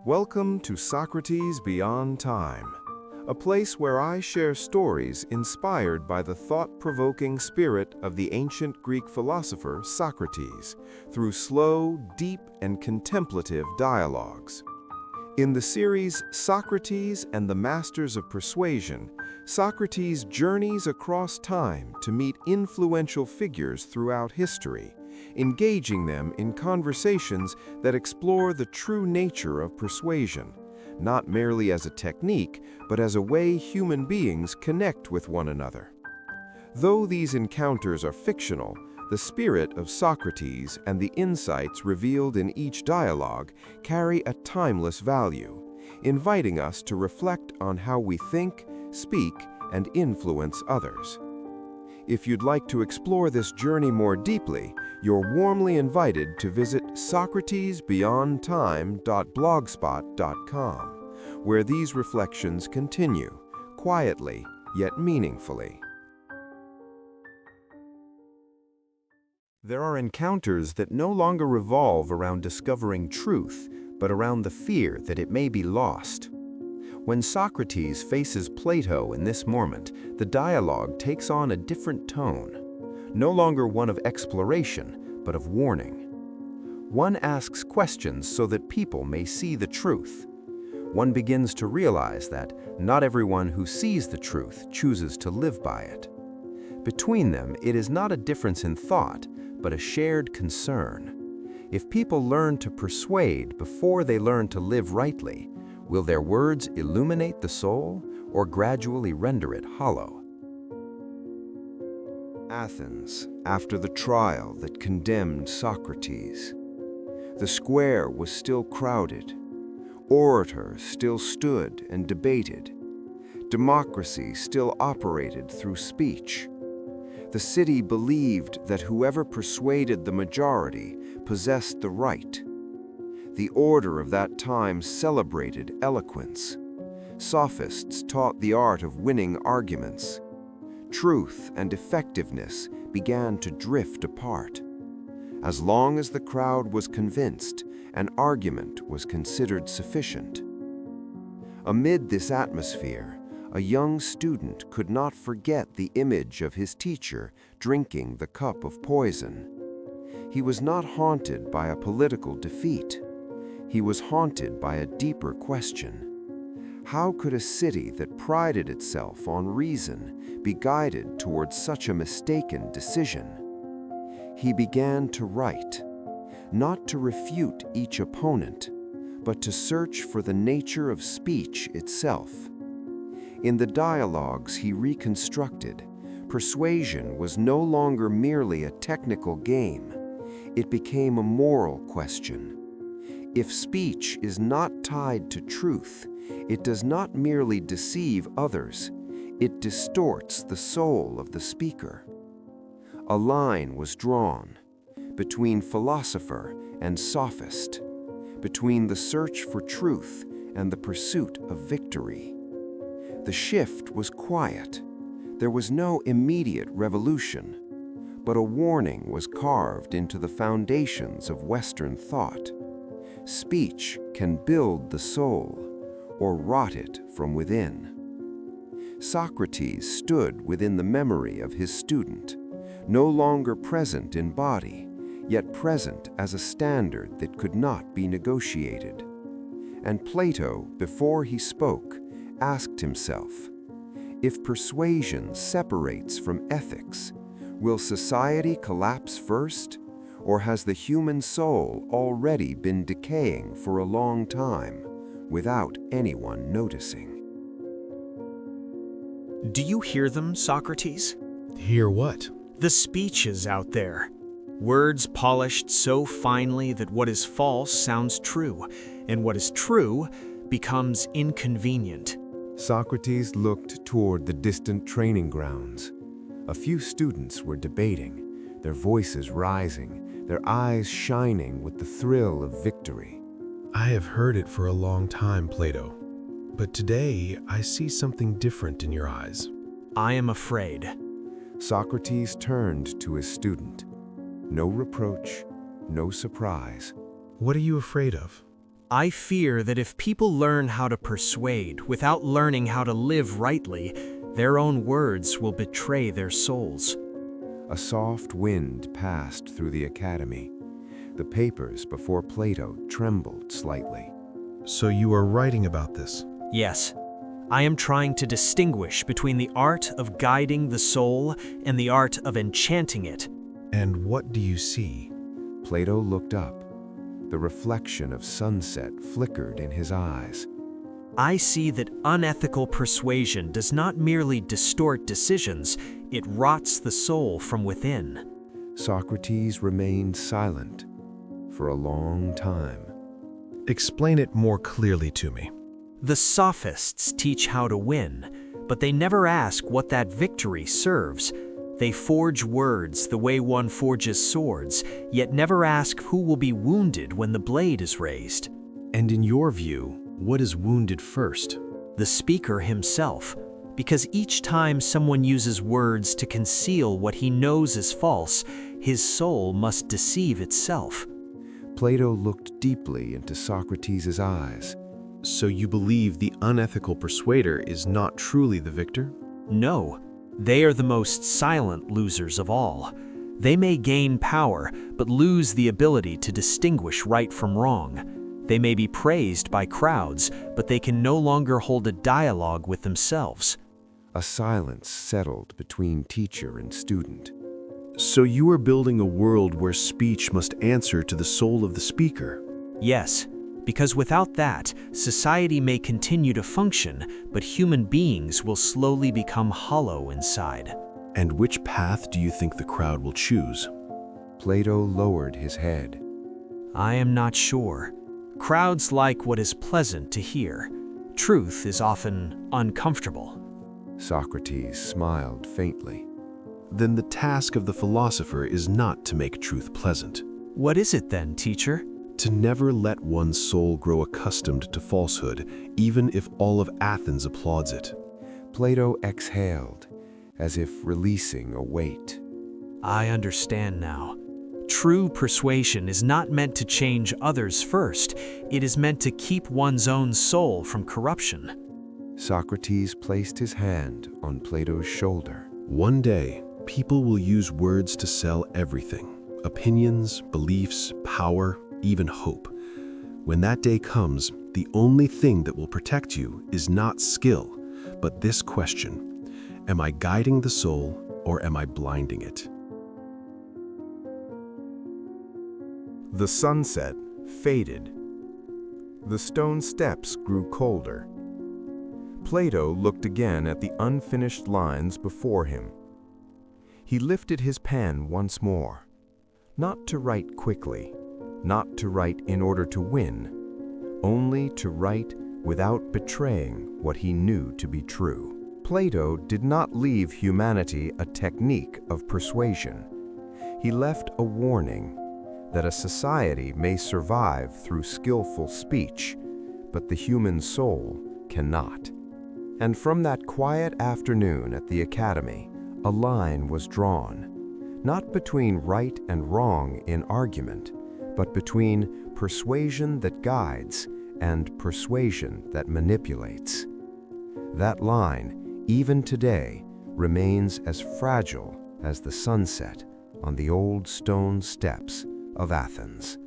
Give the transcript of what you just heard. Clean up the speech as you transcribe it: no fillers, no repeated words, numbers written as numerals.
Welcome to Socrates Beyond Time, a place where I share stories inspired by the thought-provoking spirit of the ancient Greek philosopher Socrates through slow, deep, and contemplative dialogues. In the series Socrates and the Masters of Persuasion, Socrates journeys across time to meet influential figures throughout history, engaging them in conversations that explore the true nature of persuasion, not merely as a technique, but as a way human beings connect with one another. Though these encounters are fictional, the spirit of Socrates and the insights revealed in each dialogue carry a timeless value, inviting us to reflect on how we think, speak, and influence others. If you'd like to explore this journey more deeply, you're warmly invited to visit socratesbeyondtime.blogspot.com, where these reflections continue, quietly yet meaningfully. There are encounters that no longer revolve around discovering truth, but around the fear that it may be lost. When Socrates faces Plato in this moment, the dialogue takes on a different tone, no longer one of exploration, but of warning. One asks questions so that people may see the truth. One begins to realize that not everyone who sees the truth chooses to live by it. Between them, it is not a difference in thought, but a shared concern. If people learn to persuade before they learn to live rightly, will their words illuminate the soul or gradually render it hollow? Athens, after the trial that condemned Socrates. The square was still crowded. Orators still stood and debated. Democracy still operated through speech. The city believed that whoever persuaded the majority possessed the right. The order of that time celebrated eloquence. Sophists taught the art of winning arguments. Truth and effectiveness began to drift apart. As long as the crowd was convinced, an argument was considered sufficient. Amid this atmosphere, a young student could not forget the image of his teacher drinking the cup of poison. He was not haunted by a political defeat. He was haunted by a deeper question. How could a city that prided itself on reason be guided towards such a mistaken decision? He began to write, not to refute each opponent, but to search for the nature of speech itself. In the dialogues he reconstructed, persuasion was no longer merely a technical game. It became a moral question. If speech is not tied to truth, it does not merely deceive others, it distorts the soul of the speaker. A line was drawn between philosopher and sophist, between the search for truth and the pursuit of victory. The shift was quiet. There was no immediate revolution, but a warning was carved into the foundations of Western thought. Speech can build the soul or rot it from within. Socrates stood within the memory of his student, no longer present in body, yet present as a standard that could not be negotiated. And Plato, before he spoke, asked himself, if persuasion separates from ethics, will society collapse first, or has the human soul already been decaying for a long time without anyone noticing? Do you hear them, Socrates? Hear what? The speeches out there. Words polished so finely that what is false sounds true, and what is true becomes inconvenient. Socrates looked toward the distant training grounds. A few students were debating, their voices rising, their eyes shining with the thrill of victory. I have heard it for a long time, Plato. But today, I see something different in your eyes. I am afraid. Socrates turned to his student. No reproach, no surprise. What are you afraid of? I fear that if people learn how to persuade without learning how to live rightly, their own words will betray their souls. A soft wind passed through the academy. The papers before Plato trembled slightly. So you are writing about this? Yes, I am trying to distinguish between the art of guiding the soul and the art of enchanting it. And what do you see? Plato looked up. The reflection of sunset flickered in his eyes. I see that unethical persuasion does not merely distort decisions, it rots the soul from within. Socrates remained silent for a long time. Explain it more clearly to me. The Sophists teach how to win, but they never ask what that victory serves. They forge words the way one forges swords, yet never ask who will be wounded when the blade is raised. And in your view, what is wounded first? The speaker himself, because each time someone uses words to conceal what he knows is false, his soul must deceive itself. Plato looked deeply into Socrates' eyes. So you believe the unethical persuader is not truly the victor? No, they are the most silent losers of all. They may gain power, but lose the ability to distinguish right from wrong. They may be praised by crowds, but they can no longer hold a dialogue with themselves. A silence settled between teacher and student. So you are building a world where speech must answer to the soul of the speaker? Yes, because without that, society may continue to function, but human beings will slowly become hollow inside. And which path do you think the crowd will choose? Plato lowered his head. I am not sure. Crowds like what is pleasant to hear. Truth is often uncomfortable. Socrates smiled faintly. Then the task of the philosopher is not to make truth pleasant. What is it then, teacher? To never let one's soul grow accustomed to falsehood, even if all of Athens applauds it. Plato exhaled, as if releasing a weight. I understand now. True persuasion is not meant to change others first. It is meant to keep one's own soul from corruption. Socrates placed his hand on Plato's shoulder. One day, people will use words to sell everything. Opinions, beliefs, power, even hope. When that day comes, the only thing that will protect you is not skill, but this question: am I guiding the soul or am I blinding it? The sunset faded. The stone steps grew colder. Plato looked again at the unfinished lines before him. He lifted his pen once more, not to write quickly, not to write in order to win, only to write without betraying what he knew to be true. Plato did not leave humanity a technique of persuasion. He left a warning that a society may survive through skillful speech, but the human soul cannot. And from that quiet afternoon at the academy, a line was drawn, not between right and wrong in argument, but between persuasion that guides and persuasion that manipulates. That line, even today, remains as fragile as the sunset on the old stone steps of Athens.